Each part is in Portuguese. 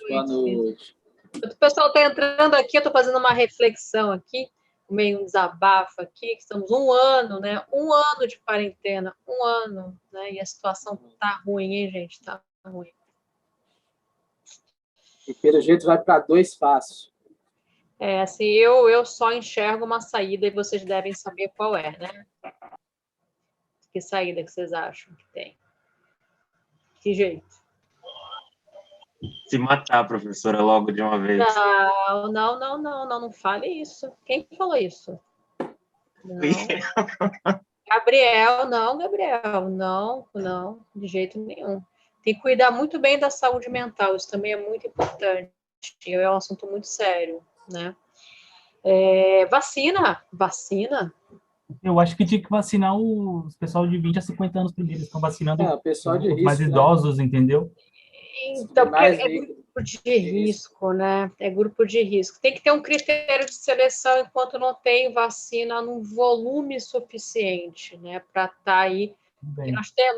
Boa noite. O pessoal está entrando aqui, eu estou fazendo uma reflexão aqui, meio um desabafo aqui, que estamos 1 ano, né? 1 ano de quarentena, 1 ano, né? E a situação tá ruim, hein, gente? Tá ruim. E pelo jeito vai para 2 passos. Assim, eu só enxergo uma saída e vocês devem saber qual é, né? Que saída que vocês acham que tem? Que jeito? Se matar, professora, logo de uma vez. Não fale isso. Quem falou isso? Não. Gabriel, não, de jeito nenhum. Tem que cuidar muito bem da saúde mental, isso também é muito importante, é um assunto muito sério, né? Vacina. Eu acho que tinha que vacinar os pessoal de 20 a 50 anos primeiro. Estão vacinando o pessoal de os mais risco, idosos, né? Entendeu? Então, porque é grupo de risco, né? É grupo de risco. Tem que ter um critério de seleção enquanto não tem vacina num volume suficiente, né? Para estar aí.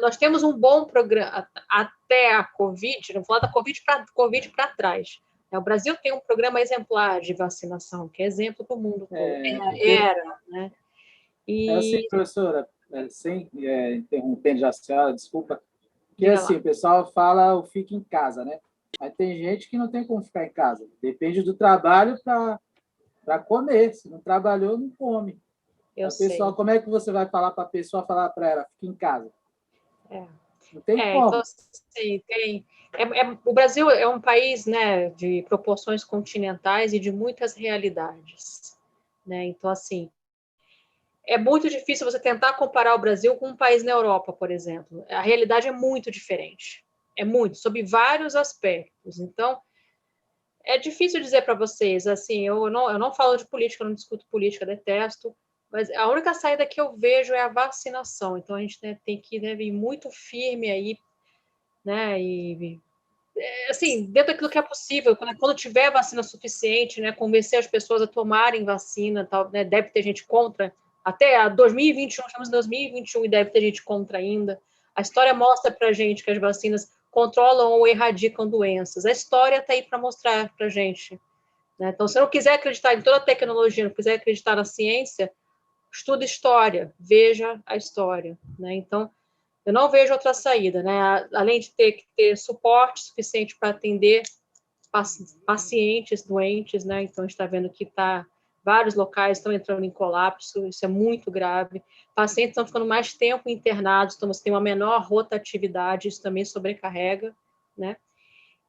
Nós temos um bom programa até a Covid, não falar da Covid para trás. O Brasil tem um programa exemplar de vacinação, que é exemplo para o mundo todo. Né? Assim, professora, sem interrompendo já a senhora, desculpa, que assim, o pessoal fala o fica em casa, né? Mas tem gente que não tem como ficar em casa. Depende do trabalho para comer. Se não trabalhou, não come. Pessoal, como é que você vai falar para a pessoa, falar para ela, fica em casa? Não tem como. Então, sim, tem. O Brasil é um país, né, de proporções continentais e de muitas realidades, né? Então, assim, é muito difícil você tentar comparar o Brasil com um país na Europa, por exemplo. A realidade é muito diferente. Sob vários aspectos. Então, é difícil dizer para vocês, assim, eu não falo de política, eu não discuto política, detesto, mas a única saída que eu vejo é a vacinação. Então, a gente, né, tem que ir muito firme aí, né, e assim, dentro daquilo que é possível, quando tiver vacina suficiente, né, convencer as pessoas a tomarem vacina, tal, né, deve ter gente contra, até 2021, estamos em 2021 e deve ter gente contra ainda. A história mostra para a gente que as vacinas controlam ou erradicam doenças. A história está aí para mostrar para a gente. Né? Então, se não quiser acreditar em toda a tecnologia, não quiser acreditar na ciência, estuda história, veja a história. Né? Então, eu não vejo outra saída, né? Além de ter que ter suporte suficiente para atender pacientes doentes, né? Então, a gente está vendo que vários locais estão entrando em colapso, isso é muito grave. Pacientes estão ficando mais tempo internados, então você tem uma menor rotatividade, isso também sobrecarrega, né?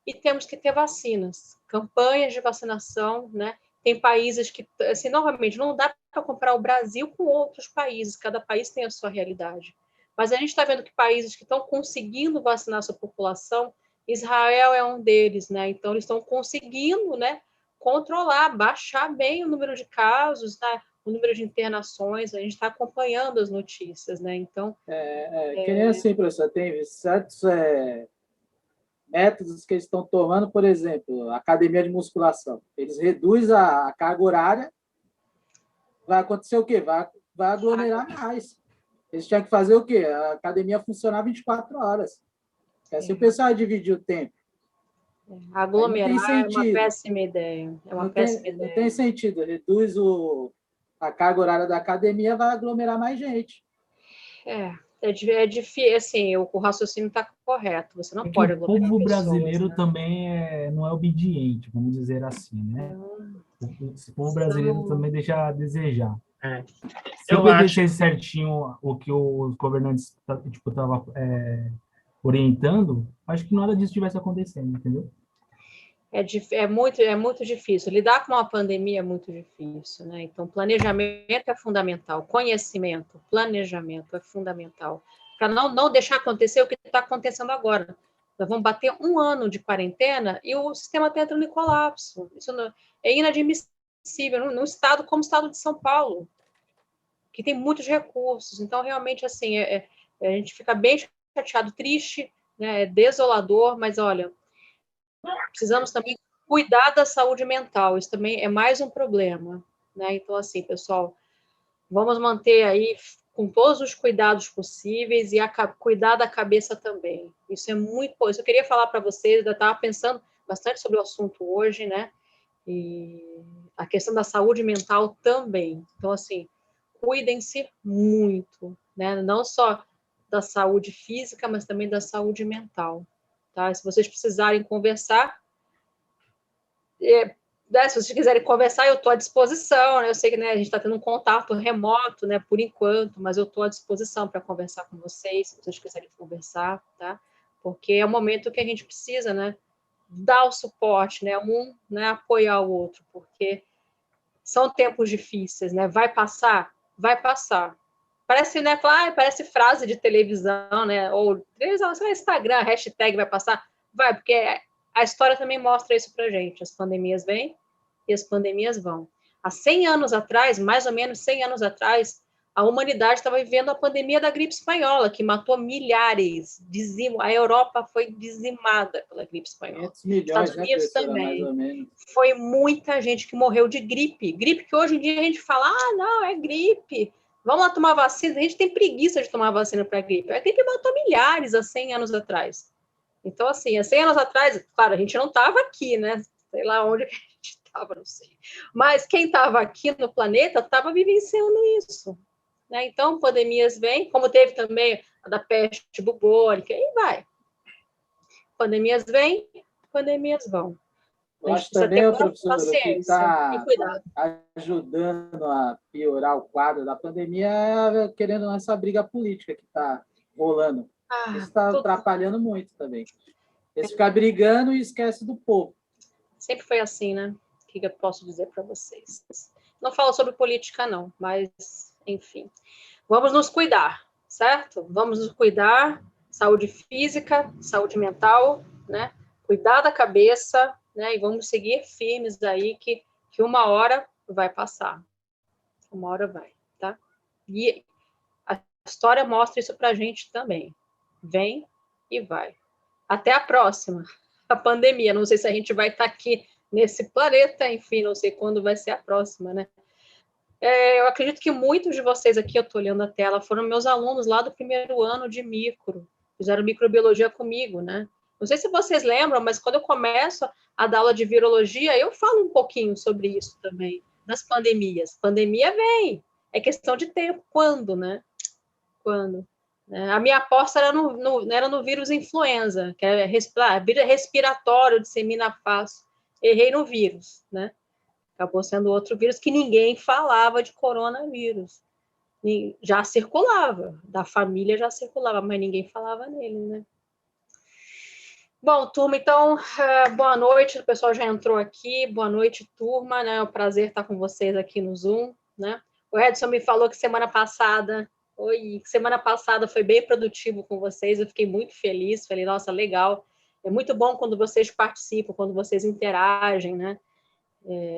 E temos que ter vacinas, campanhas de vacinação, né? Tem países que, assim, novamente, não dá para comparar o Brasil com outros países, cada país tem a sua realidade. Mas a gente está vendo que países que estão conseguindo vacinar sua população, Israel é um deles, né? Então, eles estão conseguindo, né, controlar, baixar bem o número de casos, né, o número de internações, a gente está acompanhando as notícias, né? Então... Que nem assim, professor, tem certos métodos que eles estão tomando, por exemplo, a academia de musculação. Eles reduzem a carga horária, vai acontecer o quê? Vai aglomerar mais. Eles tinham que fazer o quê? A academia funcionar 24 horas. Assim o pessoal vai dividir o tempo. Aglomerar é uma péssima ideia. Não tem sentido. Reduz a carga horária da academia, vai aglomerar mais gente. É difícil, assim, o raciocínio está correto. Você não pode aglomerar pessoas. O povo pessoas, brasileiro, né? também não é obediente, vamos dizer assim, né? O povo brasileiro também deixa a desejar. Se obedecesse certinho o que os governantes estavam orientando, acho que nada disso estivesse acontecendo, entendeu? É muito difícil. Lidar com uma pandemia é muito difícil, né? Então, planejamento é fundamental, conhecimento, planejamento é fundamental, para não deixar acontecer o que está acontecendo agora. Nós vamos bater 1 ano de quarentena e o sistema está entrando em colapso. Isso é inadmissível num estado como o estado de São Paulo, que tem muitos recursos. Então, realmente, assim, a gente fica bem chateado, triste, né? É desolador, mas, olha, precisamos também cuidar da saúde mental, isso também é mais um problema, né? Então, assim, pessoal, vamos manter aí com todos os cuidados possíveis e cuidar da cabeça também. Isso é muito bom. Isso eu queria falar para vocês, eu estava pensando, bastante sobre o assunto hoje, né? E a questão da saúde mental também. Então, assim, cuidem-se muito, né? Não só da saúde física, mas também da saúde mental, tá? Se vocês precisarem conversar, né, se vocês quiserem conversar, eu estou à disposição, né? Eu sei que, né, a gente está tendo um contato remoto, né, por enquanto, mas eu estou à disposição para conversar com vocês, se vocês quiserem conversar, tá? Porque é o momento que a gente precisa, né, dar o suporte, né, né, apoiar o outro, porque são tempos difíceis, né? Vai passar? Vai passar. Parece, né, parece frase de televisão, né? Ou televisão, sei lá, Instagram, hashtag vai passar. Vai, porque a história também mostra isso pra gente. As pandemias vêm e as pandemias vão. Há 100 anos atrás, mais ou menos 100 anos atrás, a humanidade estava vivendo a pandemia da gripe espanhola, que matou milhares. A Europa foi dizimada pela gripe espanhola. 500 milhões, Estados Unidos também. mais ou menos. Foi muita gente que morreu de gripe. Gripe que hoje em dia a gente fala, não, é gripe. Vamos lá tomar vacina. A gente tem preguiça de tomar vacina para gripe. A gripe matou milhares há 100 anos atrás. Então, assim, há 100 anos atrás, claro, a gente não estava aqui, né? Sei lá onde a gente estava, não sei. Mas quem estava aqui no planeta estava vivenciando isso. Né? Então, pandemias vêm, como teve também a da peste bubônica, e vai. Pandemias vêm, pandemias vão. Eu acho também, professor, que está cuidado. ajudando a piorar o quadro da pandemia é querendo essa briga política que está rolando. Isso está atrapalhando muito também. Eles ficam brigando e esquecem do povo. Sempre foi assim, né? O que eu posso dizer para vocês? Não falo sobre política, não, mas, enfim. Vamos nos cuidar, certo? Vamos nos cuidar, saúde física, saúde mental, né? Cuidar da cabeça, né? E vamos seguir firmes aí que uma hora vai passar. Uma hora vai, tá? E a história mostra isso pra gente também. Vem e vai. Até a próxima. A pandemia. Não sei se a gente vai estar aqui nesse planeta, enfim, não sei quando vai ser a próxima, né? Eu acredito que muitos de vocês aqui, eu estou olhando a tela, foram meus alunos lá do primeiro ano de micro, fizeram microbiologia comigo, né? Não sei se vocês lembram, mas quando eu começo a dar aula de virologia, eu falo um pouquinho sobre isso também, das pandemias. Pandemia vem, é questão de tempo. Quando, né? Quando? A minha aposta era no vírus influenza, que é respiratório, dissemina fácil. Errei no vírus, né? Acabou sendo outro vírus que ninguém falava de coronavírus. Já circulava, da família já circulava, mas ninguém falava nele, né? Bom, turma, então, boa noite, o pessoal já entrou aqui, boa noite, turma, né? É um prazer estar com vocês aqui no Zoom, né? O Edson me falou que semana passada foi bem produtivo com vocês, eu fiquei muito feliz, falei, nossa, legal, é muito bom quando vocês participam, quando vocês interagem, né?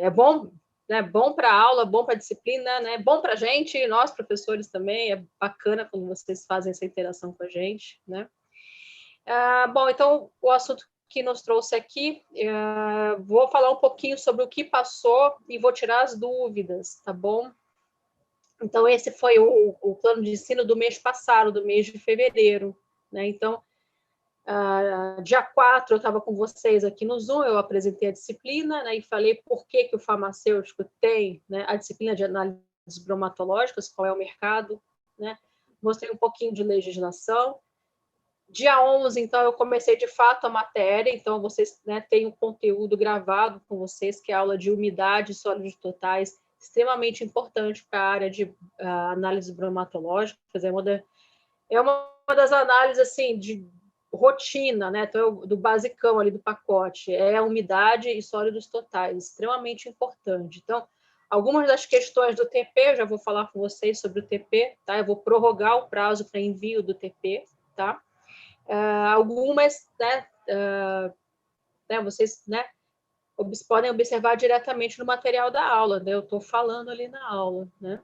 É bom, né? Bom para a aula, bom para a disciplina, né? Bom para a gente, nós professores também, é bacana quando vocês fazem essa interação com a gente, né? Bom, então, o assunto que nos trouxe aqui, vou falar um pouquinho sobre o que passou e vou tirar as dúvidas, tá bom? Então, esse foi o plano de ensino do mês passado, do mês de fevereiro, né? Então, dia 4 eu estava com vocês aqui no Zoom, eu apresentei a disciplina, né, e falei por que o farmacêutico tem, né, a disciplina de análises bromatológicas, qual é o mercado, né? Mostrei um pouquinho de legislação. Dia 11, então, eu comecei de fato a matéria, então vocês, né, têm um conteúdo gravado com vocês, que é a aula de umidade e sólidos totais, extremamente importante para a área de análises bromatológicas, é uma das análises, assim, de rotina, né? Então, do basicão ali do pacote, é a umidade e sólidos totais, extremamente importante. Então, algumas das questões do TP, eu já vou falar com vocês sobre o TP, tá? Eu vou prorrogar o prazo para envio do TP, tá? Algumas, né, vocês, né, podem observar diretamente no material da aula, né? Eu estou falando ali na aula, né?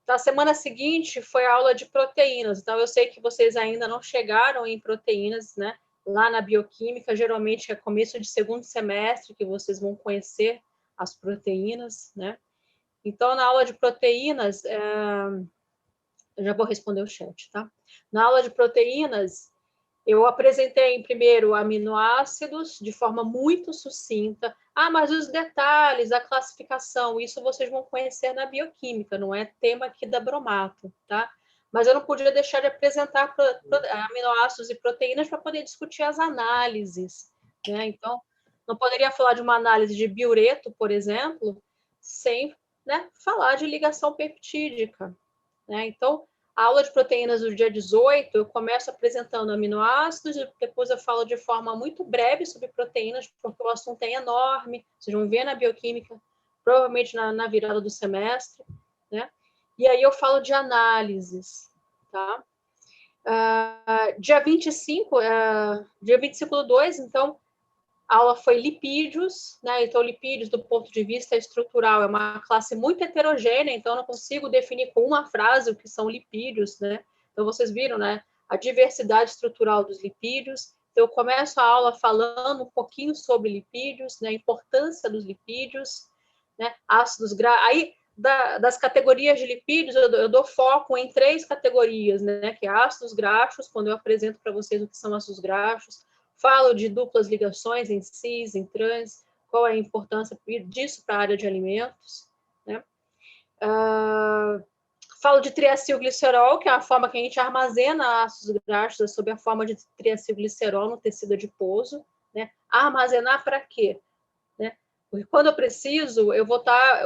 Na semana seguinte foi a aula de proteínas, então eu sei que vocês ainda não chegaram em proteínas, né? Lá na bioquímica, geralmente é começo de segundo semestre que vocês vão conhecer as proteínas, né? Então, na aula de proteínas, eu já vou responder o chat, tá? Na aula de proteínas, Eu apresentei primeiro aminoácidos de forma muito sucinta. Mas os detalhes, a classificação, isso vocês vão conhecer na bioquímica, não é tema aqui da bromato, tá? Mas eu não podia deixar de apresentar aminoácidos e proteínas para poder discutir as análises, né? Então, não poderia falar de uma análise de biureto, por exemplo, sem, né, falar de ligação peptídica, né? Então, a aula de proteínas do dia 18, eu começo apresentando aminoácidos, e depois eu falo de forma muito breve sobre proteínas, porque o assunto é enorme, vocês vão ver na bioquímica, provavelmente na virada do semestre, né? E aí eu falo de análises, tá? Dia 25 do 2, então, a aula foi lipídios, né? Então, lipídios, do ponto de vista estrutural, é uma classe muito heterogênea, então eu não consigo definir com uma frase o que são lipídios, né? Então, vocês viram, né? A diversidade estrutural dos lipídios. Então, eu começo a aula falando um pouquinho sobre lipídios, né? A importância dos lipídios, né? Ácidos graxos. Aí, das categorias de lipídios, eu dou foco em 3 categorias, né? Que é ácidos graxos, quando eu apresento para vocês o que são ácidos graxos. Falo de duplas ligações em cis, em trans, qual é a importância disso para a área de alimentos, né? Falo de triacilglicerol, que é a forma que a gente armazena ácidos graxos, sob a forma de triacilglicerol no tecido adiposo, né? Armazenar para quê? Né? Porque quando eu preciso, eu vou estar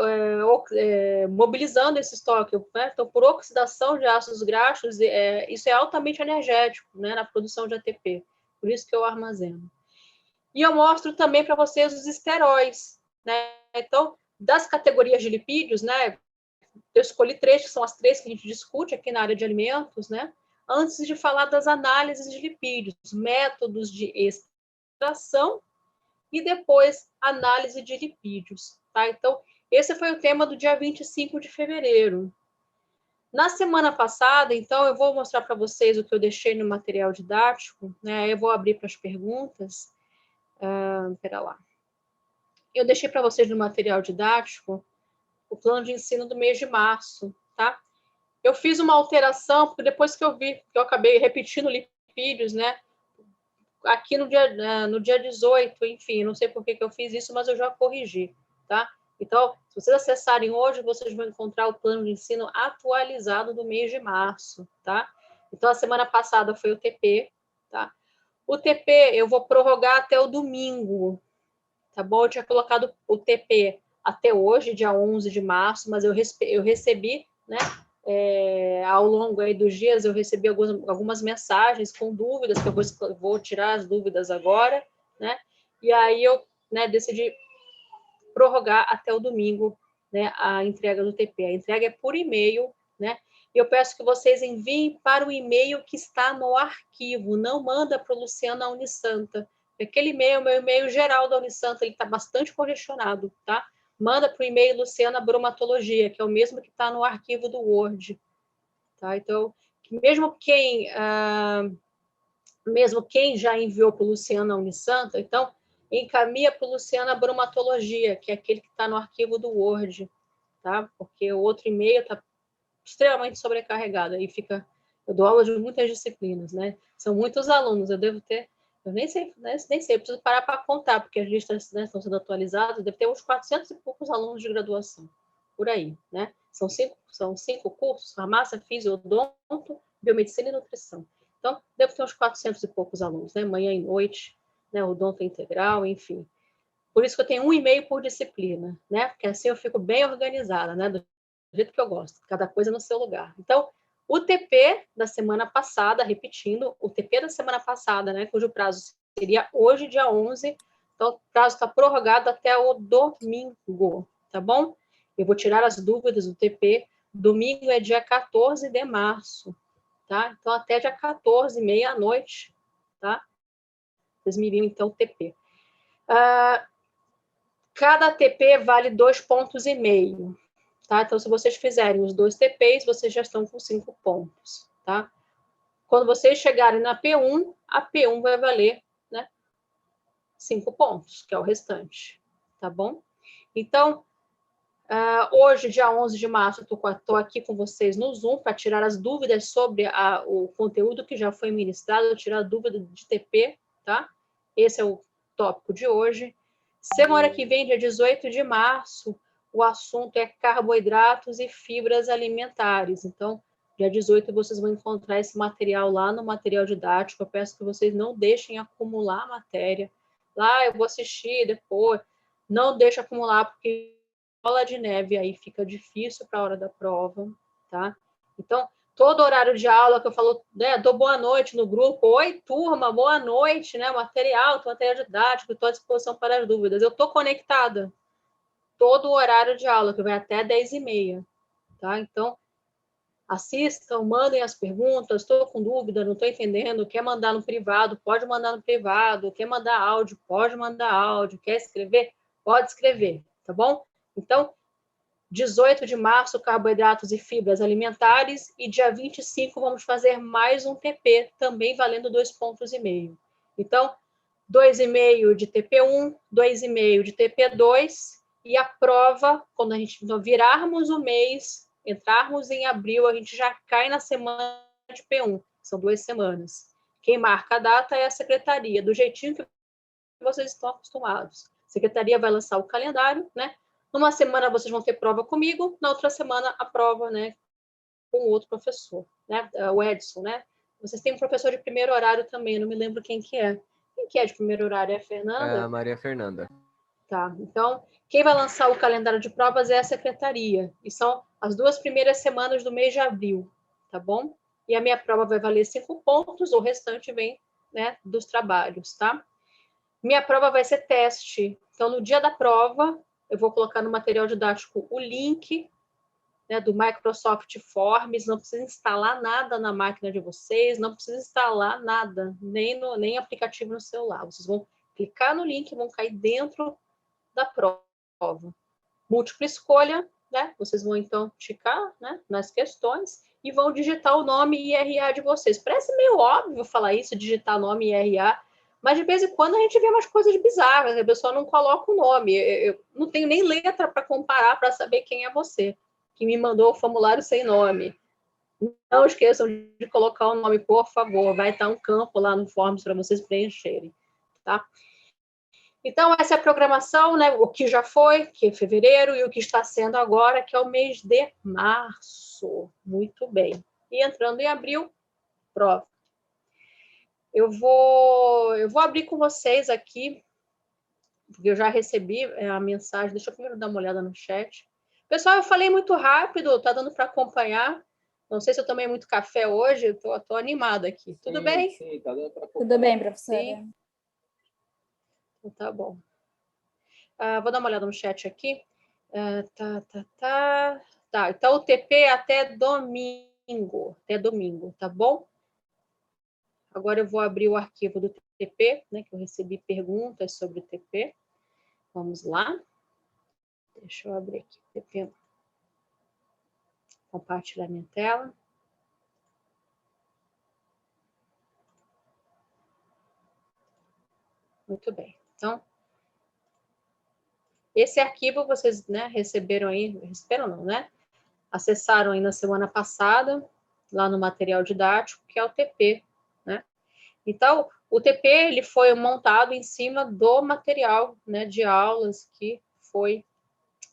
mobilizando esse estoque, né? Então, por oxidação de ácidos graxos, isso é altamente energético, né, na produção de ATP. Por isso que eu armazeno. E eu mostro também para vocês os esteróis, né? Então, das categorias de lipídios, né? Eu escolhi 3, que são as 3 que a gente discute aqui na área de alimentos, né? Antes de falar das análises de lipídios, métodos de extração e depois análise de lipídios, tá? Então, esse foi o tema do dia 25 de fevereiro. Na semana passada, então, eu vou mostrar para vocês o que eu deixei no material didático, né? Eu vou abrir para as perguntas. Espera lá. Eu deixei para vocês no material didático o plano de ensino do mês de março, tá? Eu fiz uma alteração, porque depois que eu vi, que eu acabei repetindo lipídios, né? Aqui no dia 18, enfim, não sei por que eu fiz isso, mas eu já corrigi, tá? Então, se vocês acessarem hoje, vocês vão encontrar o plano de ensino atualizado do mês de março, tá? Então, a semana passada foi o TP, tá? O TP eu vou prorrogar até o domingo, tá bom? Eu tinha colocado o TP até hoje, dia 11 de março, mas eu recebi, né? Ao longo aí dos dias, eu recebi algumas mensagens com dúvidas, que eu vou tirar as dúvidas agora, né? E aí eu, né, decidi prorrogar até o domingo, né, a entrega do TP. A entrega é por e-mail, né? E eu peço que vocês enviem para o e-mail que está no arquivo, não manda para o Luciana Unisanta. Aquele e-mail, meu e-mail geral da Unisanta, ele está bastante congestionado, tá? Manda para o e-mail Luciana Bromatologia, que é o mesmo que está no arquivo do Word, tá? Então, mesmo quem já enviou para o Luciana Unisanta, então, encaminha para o Luciana Bromatologia, que é aquele que está no arquivo do Word, tá? Porque o outro e-mail está extremamente sobrecarregado, aí fica... Eu dou aula de muitas disciplinas, né? São muitos alunos, eu devo ter... Eu nem sei, eu preciso parar para contar, porque as listas, né, estão sendo atualizadas, deve ter uns 400 e poucos alunos de graduação, por aí, né? São cinco cursos, farmácia, físio, odonto, biomedicina e nutrição. Então, devo ter uns 400 e poucos alunos, né? Manhã e noite, né? Odonto integral, enfim. Por isso que eu tenho um e-mail por disciplina, né? Porque assim eu fico bem organizada, né? Do jeito que eu gosto, cada coisa no seu lugar. Então, o TP da semana passada, repetindo, o TP da semana passada, né, cujo prazo seria hoje, dia 11, então o prazo está prorrogado até o domingo, tá bom? Eu vou tirar as dúvidas do TP, domingo é dia 14 de março, tá? Então, até dia 14, meia-noite, tá? Vocês me enviam, então, o TP. Cada TP vale 2,5 pontos. Tá? Então, se vocês fizerem os 2 TPs, vocês já estão com 5 pontos, tá? Quando vocês chegarem na P1, a P1 vai valer, né, 5 pontos, que é o restante, tá bom? Então, Hoje, dia 11 de março, estou aqui com vocês no Zoom para tirar as dúvidas sobre o conteúdo que já foi ministrado, tirar a dúvida de TP, tá? Esse é o tópico de hoje. Semana que vem, dia 18 de março, o assunto é carboidratos e fibras alimentares. Então, dia 18 vocês vão encontrar esse material lá no material didático. Eu peço que vocês não deixem acumular a matéria. Lá eu vou assistir depois. Não deixe acumular, porque bola de neve aí fica difícil para a hora da prova, tá? Então, todo horário de aula que eu falo, né, dou boa noite no grupo, oi, turma, boa noite, né, material didático, estou à disposição para as dúvidas. Eu estou conectada todo o horário de aula, que vai até 10h30, tá? Então, assistam, mandem as perguntas, estou com dúvida, não estou entendendo, quer mandar no privado, pode mandar no privado, quer mandar áudio, pode mandar áudio, quer escrever, pode escrever, tá bom? Então, 18 de março, carboidratos e fibras alimentares, e dia 25 vamos fazer mais um TP, também valendo 2,5 pontos. Então, 2,5 de TP1, 2,5 de TP2, e a prova, quando a gente virarmos o mês, entrarmos em abril, a gente já cai na semana de P1, são 2 semanas. Quem marca a data é a secretaria, do jeitinho que vocês estão acostumados. A secretaria vai lançar o calendário, né? Numa semana vocês vão ter prova comigo, na outra semana a prova, né, com outro professor, né, o Edson, né? Vocês têm um professor de primeiro horário também, não me lembro quem que é. Quem que é de primeiro horário? É a Fernanda? É a Maria Fernanda. Tá, então, quem vai lançar o calendário de provas é a secretaria, e são as 2 primeiras semanas do mês de abril, tá bom? E a minha prova vai valer 5 pontos, o restante vem, né, dos trabalhos, tá? Minha prova vai ser teste, então no dia da prova, eu vou colocar no material didático o link, né, do Microsoft Forms, não precisa instalar nada na máquina de vocês, não precisa instalar nada, nem aplicativo no celular. Vocês vão clicar no link, vão cair dentro da prova. Múltipla escolha, né? Vocês vão então ticar, né, nas questões e vão digitar o nome e IRA de vocês. Parece meio óbvio falar isso, digitar nome e IRA, mas de vez em quando a gente vê umas coisas bizarras, a pessoa não coloca o nome. Eu não tenho nem letra para comparar para saber quem é você, que me mandou o formulário sem nome. Não esqueçam de colocar o nome, por favor. Vai estar um campo lá no Forms para vocês preencherem, tá? Então, essa é a programação, né? O que já foi, que é fevereiro, e o que está sendo agora, que é o mês de março. Muito bem. E entrando em abril, prova. Eu vou abrir com vocês aqui, porque eu já recebi a mensagem. Deixa eu primeiro dar uma olhada no chat. Pessoal, eu falei muito rápido, tá dando para acompanhar. Não sei se eu tomei muito café hoje, eu tô animada aqui. Tudo bem? Sim, tá dando para acompanhar. Tudo bem, professora. Sim. Então, tá bom. Vou dar uma olhada no chat aqui. Tá, então o TP até domingo, tá bom? Agora eu vou abrir o arquivo do TP, né, que eu recebi perguntas sobre o TP. Vamos lá. Deixa eu abrir aqui o TP. Compartilhar minha tela. Muito bem. Então, esse arquivo vocês, né, receberam aí, receberam não, né? Acessaram aí na semana passada, lá no material didático, que é o TP, né? Então, o TP ele foi montado em cima do material, né, de aulas que foi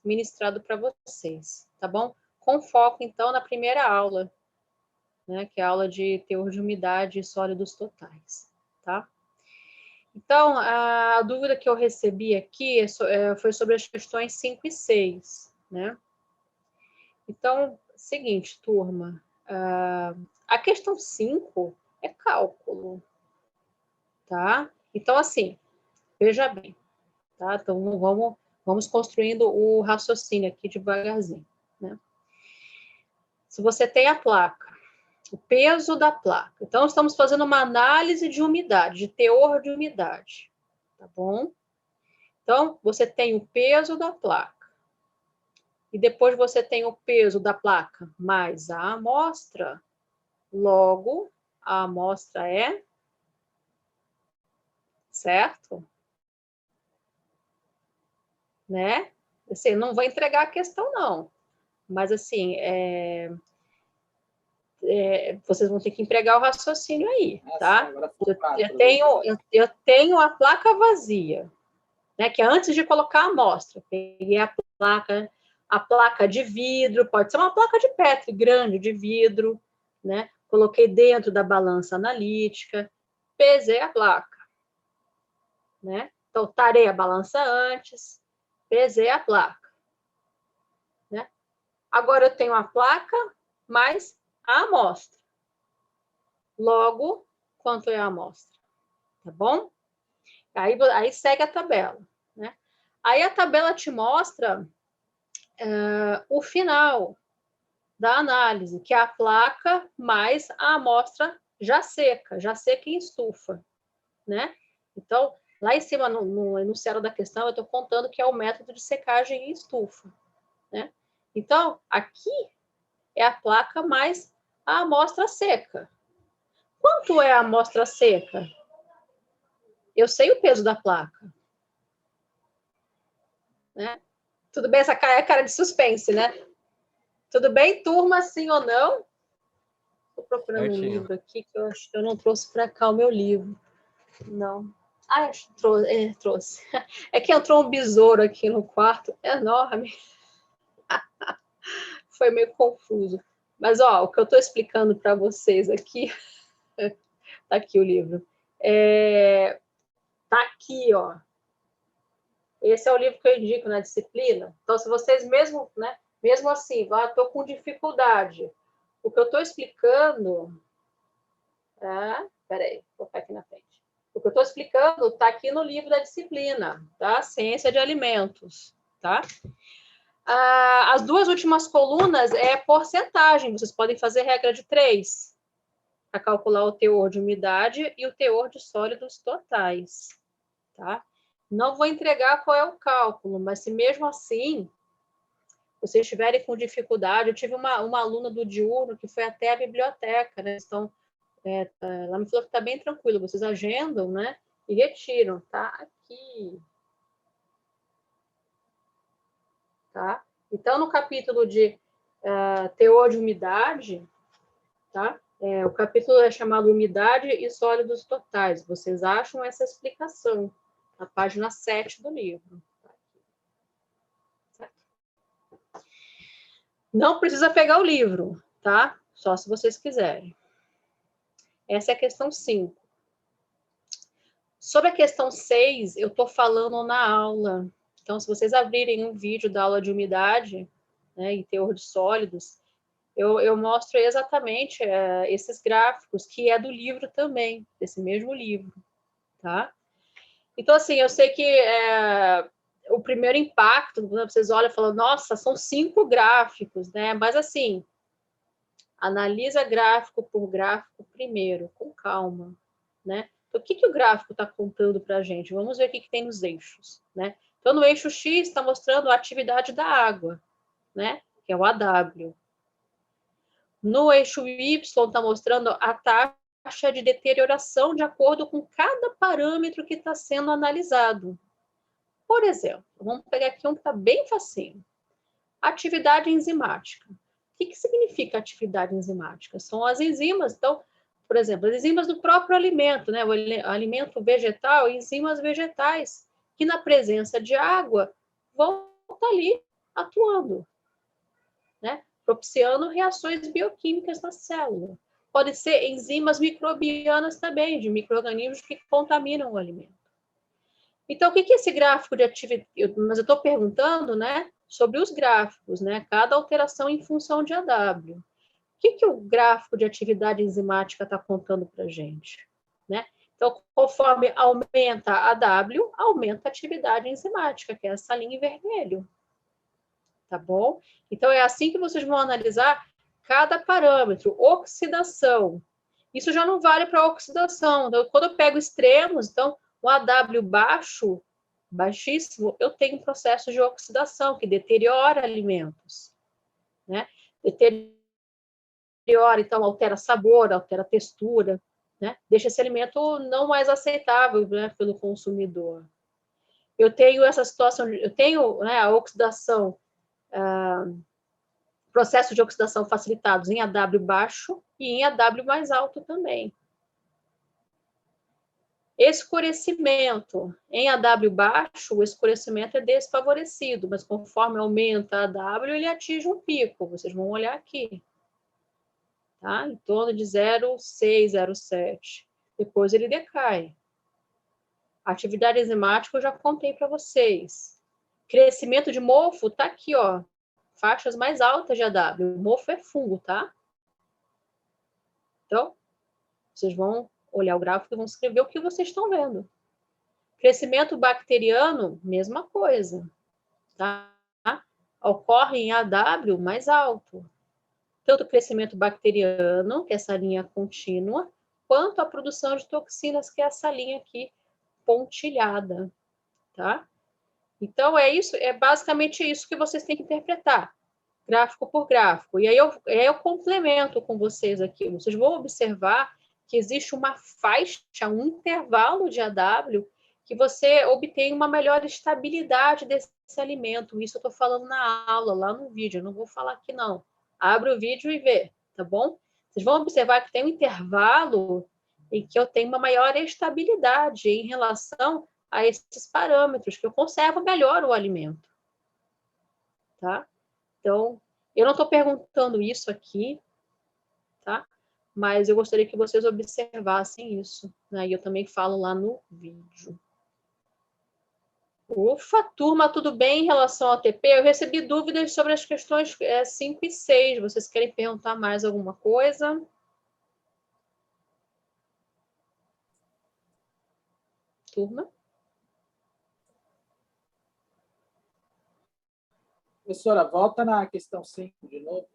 ministrado para vocês, tá bom? Com foco, então, na primeira aula, né, que é a aula de teor de umidade e sólidos totais, tá? Então, a dúvida que eu recebi aqui foi sobre as questões 5 e 6, né? Então, seguinte, turma, a questão 5 é cálculo, tá? Então, assim, veja bem, tá? Então, vamos construindo o raciocínio aqui devagarzinho, né? Se você tem a placa, o peso da placa, então estamos fazendo uma análise de umidade, de teor de umidade, tá bom? Então, você tem o peso da placa, e depois você tem o peso da placa mais a amostra, logo, a amostra é certo? Né? Assim, não vou entregar a questão, não. Mas, assim, vocês vão ter que empregar o raciocínio aí, tá? Eu tenho a placa vazia, né? Que é antes de colocar a amostra. Peguei a placa de vidro, pode ser uma placa de Petri grande, de vidro, né? Coloquei dentro da balança analítica, pesei a placa, né? Então, tarei a balança antes, pesei a placa, né? Agora eu tenho a placa mais a amostra. Logo, quanto é a amostra? Tá bom? Aí segue a tabela, né? Aí a tabela te mostra o final da análise, que é a placa mais a amostra já seca em estufa, né? Então, lá em cima, no enunciado da questão, eu estou contando que é o método de secagem em estufa, né? Então, aqui é a placa mais a amostra seca. Quanto é a amostra seca? Eu sei o peso da placa, né? Tudo bem? Essa cara é cara de suspense, né? Tudo bem, turma, sim ou não? Estou procurando um livro aqui que eu acho que eu não trouxe para cá o meu livro. Não. Ah, trouxe. É que entrou um besouro aqui no quarto, enorme. Foi meio confuso. Mas, ó, o que eu estou explicando para vocês aqui, tá aqui o livro. Tá aqui, ó. Esse é o livro que eu indico na disciplina. Então, se vocês mesmo assim, estou com dificuldade. O que eu estou explicando... peraí, vou colocar aqui na frente. O que eu estou explicando está aqui no livro da disciplina, tá? Ciência de Alimentos, tá? As duas últimas colunas é porcentagem. Vocês podem fazer regra de 3 para calcular o teor de umidade e o teor de sólidos totais, tá? Não vou entregar qual é o cálculo, mas se mesmo assim vocês estiverem com dificuldade, eu tive uma aluna do diurno que foi até a biblioteca, né? Então, ela me falou que está bem tranquilo, vocês agendam, né? E retiram, tá? Aqui. Tá? Então, no capítulo de teor de umidade, tá? O capítulo é chamado Umidade e Sólidos Totais. Vocês acham essa explicação na página 7 do livro. Certo? Não precisa pegar o livro, tá? Só se vocês quiserem. Essa é a questão 5. Sobre a questão 6, eu estou falando na aula. Então, se vocês abrirem um vídeo da aula de umidade, né, e teor de sólidos, eu mostro exatamente esses gráficos, que é do livro também, desse mesmo livro, tá? Então, assim, eu sei que o primeiro impacto, vocês olham e falam, nossa, são 5 gráficos, né? Mas, assim, analisa gráfico por gráfico primeiro, com calma, né? Então, o que o gráfico está contando para a gente? Vamos ver o que tem nos eixos, né? Então, no eixo X está mostrando a atividade da água, né? Que é o AW. No eixo Y está mostrando a taxa de deterioração de acordo com cada parâmetro que está sendo analisado. Por exemplo, vamos pegar aqui um que está bem facinho. Atividade enzimática. O que significa atividade enzimática? São as enzimas. Então, por exemplo, as enzimas do próprio alimento, né? O alimento vegetal, enzimas vegetais, que na presença de água vão estar ali atuando, né? Propiciando reações bioquímicas na célula. Podem ser enzimas microbianas também, de micro-organismos que contaminam o alimento. Então, o que é esse gráfico de atividade? Mas eu estou perguntando, né, sobre os gráficos, né? Cada alteração em função de AW. O que o gráfico de atividade enzimática está contando para a gente, né? Então, conforme aumenta a AW, aumenta a atividade enzimática, que é essa linha em vermelho. Tá bom? Então, é assim que vocês vão analisar cada parâmetro. Oxidação. Isso já não vale para oxidação. Então, quando eu pego extremos, então, um AW baixo, baixíssimo, eu tenho um processo de oxidação, que deteriora alimentos, né? Deteriora, então, altera sabor, altera textura, né? Deixa esse alimento não mais aceitável, né, pelo consumidor. eu tenho essa situação, eu tenho, né, a oxidação, processo de oxidação facilitados em AW baixo e em AW mais alto também. Escurecimento. Em AW baixo, o escurecimento é desfavorecido, mas conforme aumenta a AW, ele atinge um pico. Vocês vão olhar aqui. Tá? Em torno de 0,6, 0,7. Depois ele decai. Atividade enzimática eu já contei para vocês. Crescimento de mofo está aqui, ó. Faixas mais altas de AW. O mofo é fungo, tá? Então, vocês vão olhar o gráfico e vão escrever o que vocês estão vendo. Crescimento bacteriano, mesma coisa. Tá? Ocorre em AW mais alto. Tanto o crescimento bacteriano, que é essa linha contínua, quanto a produção de toxinas, que é essa linha aqui pontilhada. Tá? Então, é isso, é basicamente isso que vocês têm que interpretar, gráfico por gráfico. E aí eu complemento com vocês aqui. Vocês vão observar que existe uma faixa, um intervalo de AW, que você obtém uma melhor estabilidade desse alimento. Isso eu estou falando na aula, lá no vídeo. Eu não vou falar aqui, não. Abre o vídeo e vê, tá bom? Vocês vão observar que tem um intervalo em que eu tenho uma maior estabilidade em relação a esses parâmetros, que eu conservo melhor o alimento. Tá? Então, eu não estou perguntando isso aqui, tá? Mas eu gostaria que vocês observassem isso, né? E eu também falo lá no vídeo. Ufa, turma, tudo bem em relação ao TP? Eu recebi dúvidas sobre as questões 5 e 6. Vocês querem perguntar mais alguma coisa? Turma? Professora, volta na questão 5 de novo.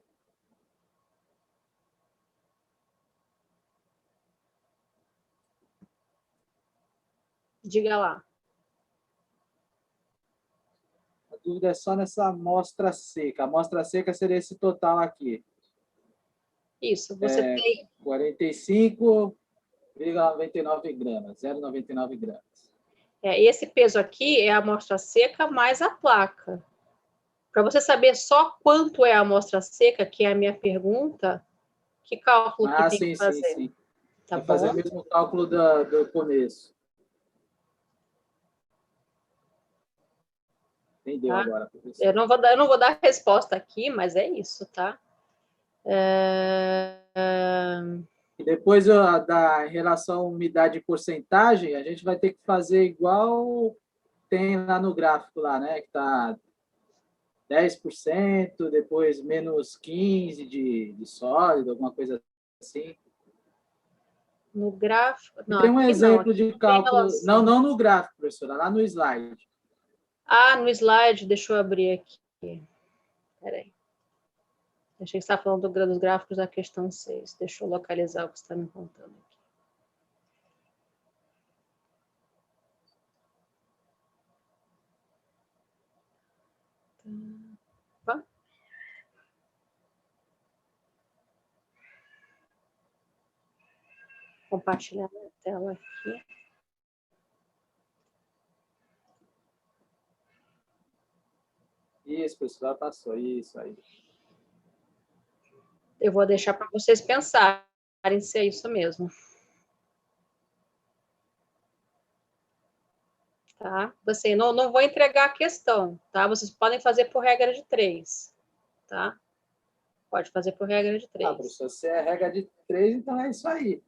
Diga lá. A dúvida é só nessa amostra seca. A amostra seca seria esse total aqui. Isso, você tem... 45,99 gramas, 0,99 gramas. Esse peso aqui é a amostra seca mais a placa. Para você saber só quanto é a amostra seca, que é a minha pergunta, que cálculo que tem que fazer? Sim. Tá bom? Fazer o mesmo cálculo do começo. Entendeu agora, professor? Eu não vou dar resposta aqui, mas é isso, tá? E depois da relação umidade e porcentagem, a gente vai ter que fazer igual tem lá no gráfico, lá, né? Que está 10%, depois menos 15% de sólido, alguma coisa assim. No gráfico... Não, tem um exemplo não, de cálculo... Não no gráfico, professora, lá no slide. Ah, no slide, deixa eu abrir aqui. Espera aí. Achei que você estava falando dos gráficos da questão 6. Deixa eu localizar o que você está me contando aqui. Tá. Compartilhar a tela aqui. Isso, pessoal, passou. Isso aí. Eu vou deixar para vocês pensarem se é isso mesmo. Tá? Assim, não vou entregar a questão, tá? Vocês podem fazer por regra de 3, tá? Pode fazer por regra de 3. Professor, se é regra de 3, então é isso aí.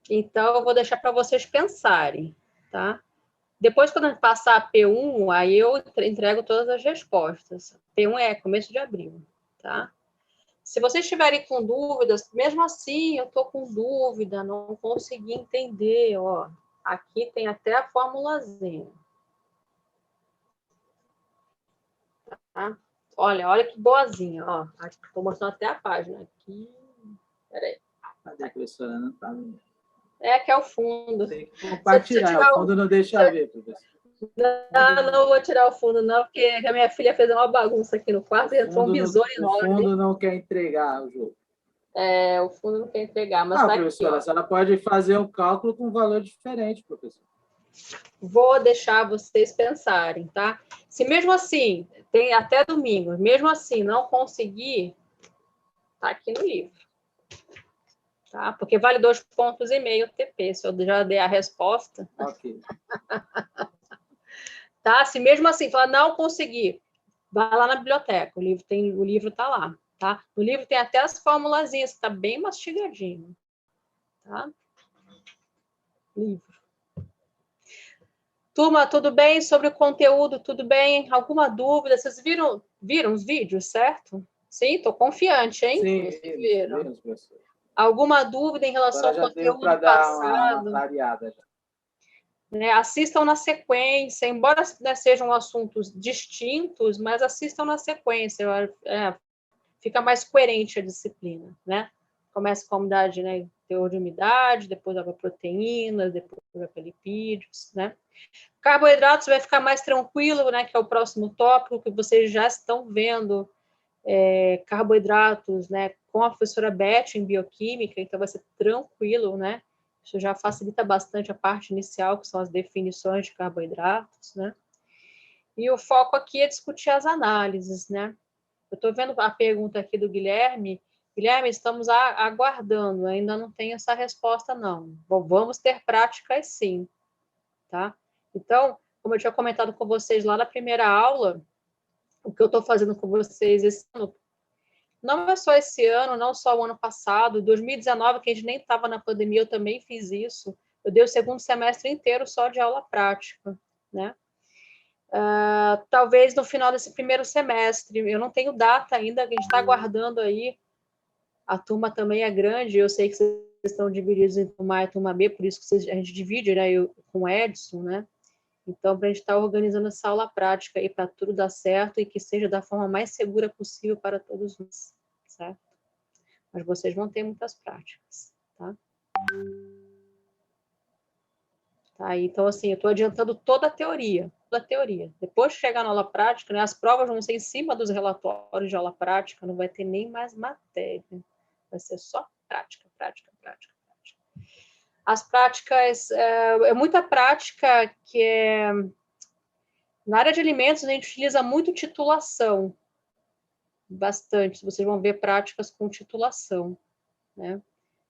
Então, eu vou deixar para vocês pensarem, tá? Depois, quando passar a P1, aí eu entrego todas as respostas. P1 é começo de abril, tá? Se vocês estiverem com dúvidas, mesmo assim, eu estou com dúvida, não consegui entender, ó. Aqui tem até a formulazinha. Tá? Olha que boazinha, ó. Estou mostrando até a página aqui. Peraí. Cadê, professora? Não tá vendo. Que é o fundo. Tem que compartilhar, o fundo não deixa ver, professor. Não vou tirar o fundo, não, porque a minha filha fez uma bagunça aqui no quarto e entrou um besouro enorme. O fundo não quer entregar o jogo. O fundo não quer entregar, mas tá professora, aqui, ó. a senhora pode fazer um cálculo com um valor diferente, professor. vou deixar vocês pensarem, tá? Se mesmo assim, tem até domingo, mesmo assim não conseguir, tá aqui no livro. Tá? Porque vale 2,5 pontos TP, se eu já dei a resposta. Ok. Tá? Se mesmo assim falar não conseguir, vai lá na biblioteca, o livro tá lá, tá? No livro tem até as formulazinhas, tá bem mastigadinho, tá? Livro. Turma, tudo bem? Sobre o conteúdo, tudo bem? Alguma dúvida? Vocês viram os vídeos, certo? Sim, tô confiante, hein? Sim, vocês viram. vimos, professor. Alguma dúvida em relação Agora ao já deu para conteúdo dar uma passado? clareada. Já. Né, assistam na sequência, embora, né, sejam assuntos distintos, mas assistam na sequência, fica mais coerente a disciplina, né? Começa com a umidade, né, teor de umidade, depois vai para proteínas, depois vai para lipídios, né? Carboidratos vai ficar mais tranquilo, né, que é o próximo tópico, que vocês já estão vendo, carboidratos, né, com a professora Beth em bioquímica, então vai ser tranquilo, né? Isso já facilita bastante a parte inicial, que são as definições de carboidratos, né? E o foco aqui é discutir as análises, né? Eu estou vendo a pergunta aqui do Guilherme. Guilherme, estamos aguardando, ainda não tem essa resposta, não. Bom, vamos ter práticas, sim, tá? Então, como eu tinha comentado com vocês lá na primeira aula, o que eu estou fazendo com vocês esse ano, não é só esse ano, não só o ano passado, 2019, que a gente nem estava na pandemia, eu também fiz isso. Eu dei o segundo semestre inteiro só de aula prática, né? Talvez no final desse primeiro semestre, eu não tenho data ainda, a gente está aguardando aí, a turma também é grande, eu sei que vocês estão divididos em turma A e turma B, por isso que a gente divide, né, com o Edson, né? Então, para a gente estar organizando essa aula prática aí para tudo dar certo e que seja da forma mais segura possível para todos nós, certo? Mas vocês vão ter muitas práticas, tá? Tá? Então, assim, eu estou adiantando toda a teoria. Depois de chegar na aula prática, né, as provas vão ser em cima dos relatórios de aula prática, não vai ter nem mais matéria. Vai ser só prática. As práticas, é muita prática que é... Na área de alimentos, a gente utiliza muito titulação. Bastante. Vocês vão ver práticas com titulação, né?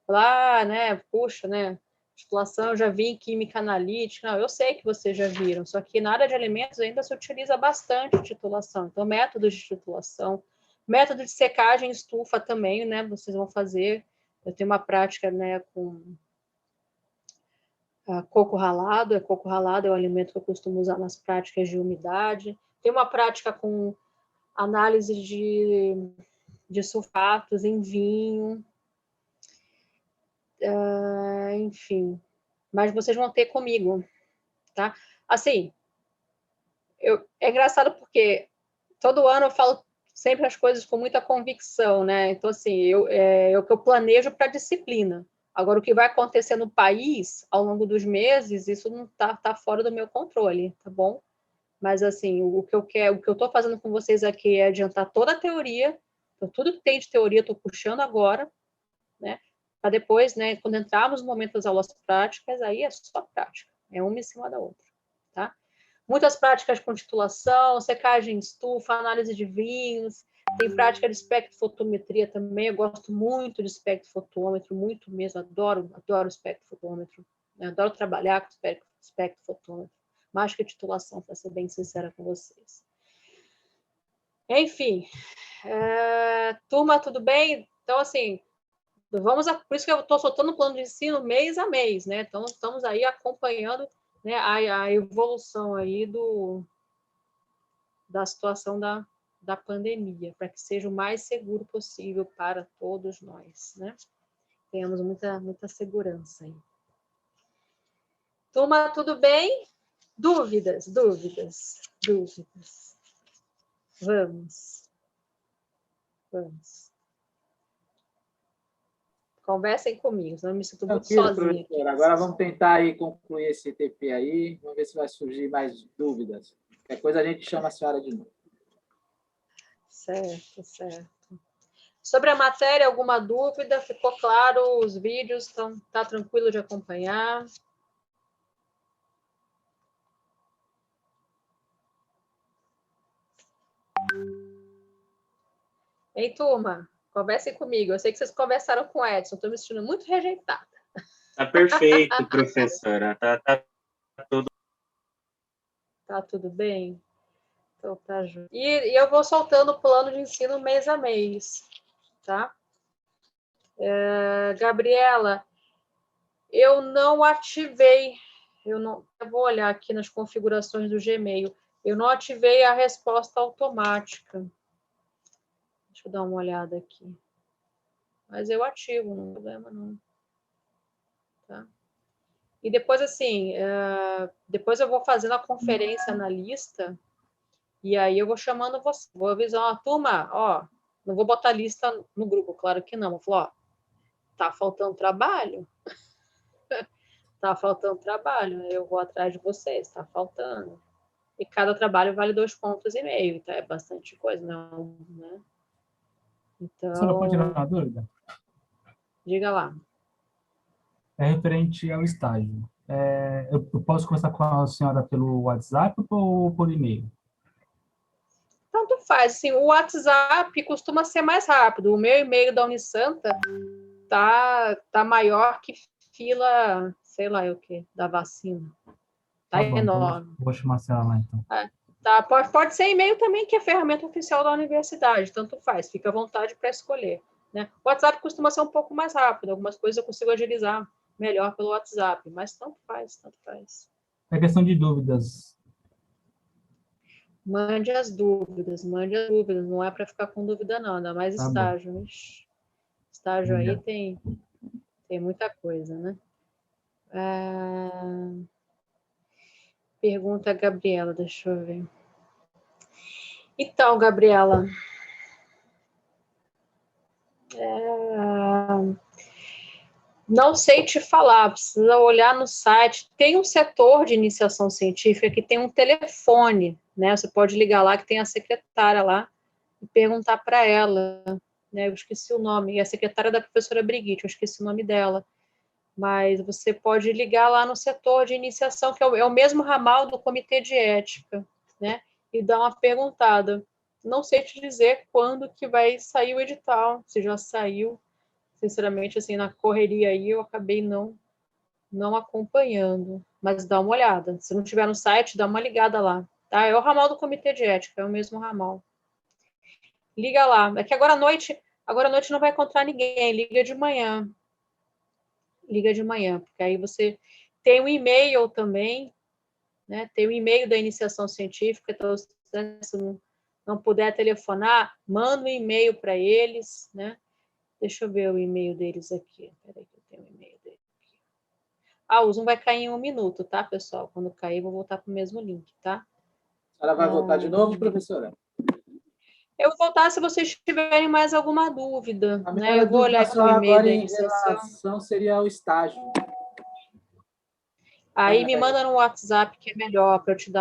Lá, né, puxa, né, titulação eu já vi em química analítica, não, eu sei que vocês já viram, só que na área de alimentos ainda se utiliza bastante titulação, então métodos de titulação, método de secagem estufa também, né, vocês vão fazer, eu tenho uma prática, né, com coco ralado é o alimento que eu costumo usar nas práticas de umidade, tem uma prática com análise de sulfatos em vinho, enfim, mas vocês vão ter comigo, tá? Assim, é engraçado porque todo ano eu falo sempre as coisas com muita convicção, né? Então, assim, é o que eu planejo para a disciplina. Agora, o que vai acontecer no país ao longo dos meses, isso não tá fora do meu controle, tá bom? Mas, assim, o que eu estou fazendo com vocês aqui é adiantar toda a teoria, então, tudo que tem de teoria eu estou puxando agora, né? Para depois, né, quando entrarmos no momento das aulas práticas, aí é só prática, é uma em cima da outra, tá? Muitas práticas com titulação, secagem estufa, análise de vinhos, tem prática de espectrofotometria também, eu gosto muito de espectrofotômetro, muito mesmo, adoro espectrofotômetro, né? Adoro trabalhar com espectrofotômetro, mais que titulação, para ser bem sincera com vocês. Enfim, turma, tudo bem? Então, assim, por isso que eu estou soltando o plano de ensino mês a mês, né? Então, estamos aí acompanhando, né, a evolução aí da situação da pandemia, para que seja o mais seguro possível para todos nós, né? Tenhamos muita segurança aí. Turma, tudo bem? Dúvidas? Vamos. Conversem comigo, senão eu me sinto muito sozinha aqui. Agora vamos tentar aí concluir esse TP aí, vamos ver se vai surgir mais dúvidas. Qualquer coisa a gente chama a senhora de novo. Certo. Sobre a matéria, alguma dúvida? Ficou claro? Os vídeos tá tranquilo de acompanhar? Hein, turma? Conversem comigo. Eu sei que vocês conversaram com o Edson. Estou me sentindo muito rejeitada. Tá perfeito, professora. Tá tudo. Tá tudo bem? Então tá junto. E eu vou soltando o plano de ensino mês a mês, tá? Gabriela, eu não ativei, eu vou olhar aqui nas configurações do Gmail, eu não ativei a resposta automática. Deixa eu dar uma olhada aqui. Mas eu ativo, não tem problema não. Tá? E depois, assim, depois eu vou fazendo a conferência na lista, e aí eu vou chamando você, vou avisar, ó, turma, ó, não vou botar lista no grupo, claro que não, vou falar, ó, tá faltando trabalho? Tá faltando trabalho, eu vou atrás de vocês, tá faltando. E cada trabalho vale 2,5 pontos, então é bastante coisa, não, né? Então, A senhora pode tirar uma dúvida? Diga lá. É referente ao estágio. Eu posso conversar com a senhora pelo WhatsApp ou por e-mail? Tanto faz, assim, o WhatsApp costuma ser mais rápido. O meu e-mail da Unisanta tá maior que fila, sei lá o que, da vacina. Tá bom, enorme. Vou chamar a senhora lá, então. Tá, pode ser e-mail também, que é ferramenta oficial da universidade, tanto faz, fica à vontade para escolher. Né? O WhatsApp costuma ser um pouco mais rápido, algumas coisas eu consigo agilizar melhor pelo WhatsApp, mas tanto faz, tanto faz. É questão de dúvidas. Mande as dúvidas, não é para ficar com dúvida não, ainda mais estágio. Estágio aí tem muita coisa, né? Pergunta a Gabriela, deixa eu ver. Então, Gabriela, não sei te falar, precisa olhar no site. Tem um setor de iniciação científica que tem um telefone, né? Você pode ligar lá, que tem a secretária lá, e perguntar para ela, né? Eu esqueci o nome, e a secretária da professora Brigitte, eu esqueci o nome dela. Mas você pode ligar lá no setor de iniciação, que é o mesmo ramal do Comitê de Ética, né? E dar uma perguntada. Não sei te dizer quando que vai sair o edital, se já saiu. Sinceramente, assim, na correria aí, eu acabei não acompanhando. Mas dá uma olhada. Se não tiver no site, dá uma ligada lá. Tá? É o ramal do Comitê de Ética, é o mesmo ramal. Liga lá. É que agora à noite não vai encontrar ninguém. Liga de manhã, porque aí você tem um e-mail também, né? Tem o e-mail da iniciação científica, então se não puder telefonar, manda um e-mail para eles, né? Deixa eu ver o e-mail deles aqui. Peraí que eu tenho o e-mail deles aqui. O Zoom vai cair em 1 minuto, tá, pessoal? Quando cair, vou voltar para o mesmo link, tá? A senhora vai voltar de novo, professora? Eu vou voltar se vocês tiverem mais alguma dúvida, né? Eu vou olhar aqui o e-mail agora da em iniciação. relação seria o estágio. Aí me manda no WhatsApp, que é melhor, para eu te dar